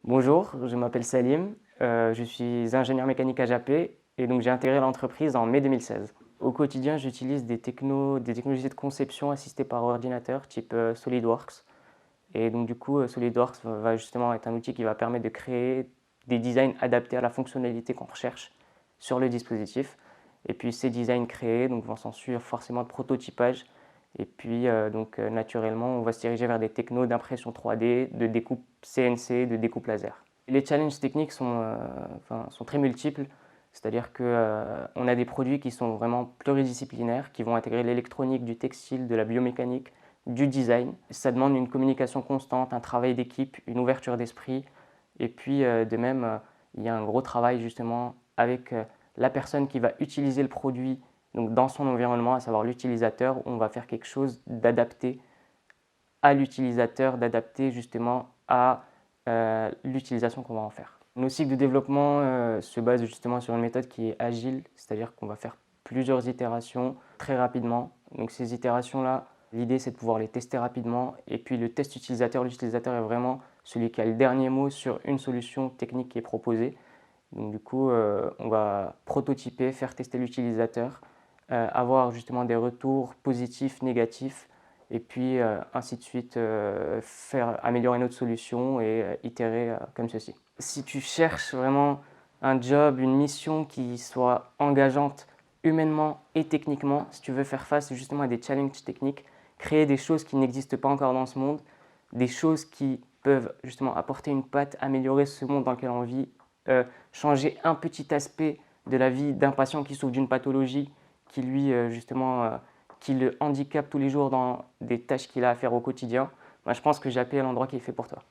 Bonjour, je m'appelle Salim, je suis ingénieur mécanique à JAP et donc j'ai intégré l'entreprise en mai 2016. Au quotidien, j'utilise des technologies de conception assistées par ordinateur type SolidWorks. Et donc du coup, SolidWorks va justement être un outil qui va permettre de créer des designs adaptés à la fonctionnalité qu'on recherche sur le dispositif. Et puis ces designs créés vont s'en suivre forcément de prototypage. Et puis naturellement, on va se diriger vers des technos d'impression 3D, de découpe CNC, de découpe laser. Les challenges techniques sont très multiples, c'est-à-dire qu'on a des produits qui sont vraiment pluridisciplinaires, qui vont intégrer l'électronique, du textile, de la biomécanique, du design. Ça demande une communication constante, un travail d'équipe, une ouverture d'esprit. Et puis de même, il y a un gros travail justement avec la personne qui va utiliser le produit donc dans son environnement, à savoir l'utilisateur, où on va faire quelque chose d'adapté à l'utilisateur, d'adapté justement à l'utilisation qu'on va en faire. Nos cycles de développement se basent justement sur une méthode qui est agile, c'est-à-dire qu'on va faire plusieurs itérations très rapidement. Donc ces itérations-là, l'idée c'est de pouvoir les tester rapidement. Et puis le test utilisateur, l'utilisateur est vraiment celui qui a le dernier mot sur une solution technique qui est proposée. Donc du coup, on va prototyper, faire tester l'utilisateur, avoir justement des retours positifs, négatifs, et puis ainsi de suite, faire améliorer notre solution et itérer comme ceci. Si tu cherches vraiment un job, une mission qui soit engageante humainement et techniquement, si tu veux faire face justement à des challenges techniques, créer des choses qui n'existent pas encore dans ce monde, des choses qui peuvent justement apporter une patte, améliorer ce monde dans lequel on vit, changer un petit aspect de la vie d'un patient qui souffre d'une pathologie qui lui qui le handicape tous les jours dans des tâches qu'il a à faire au quotidien, je pense que JAP est l'endroit qui est fait pour toi.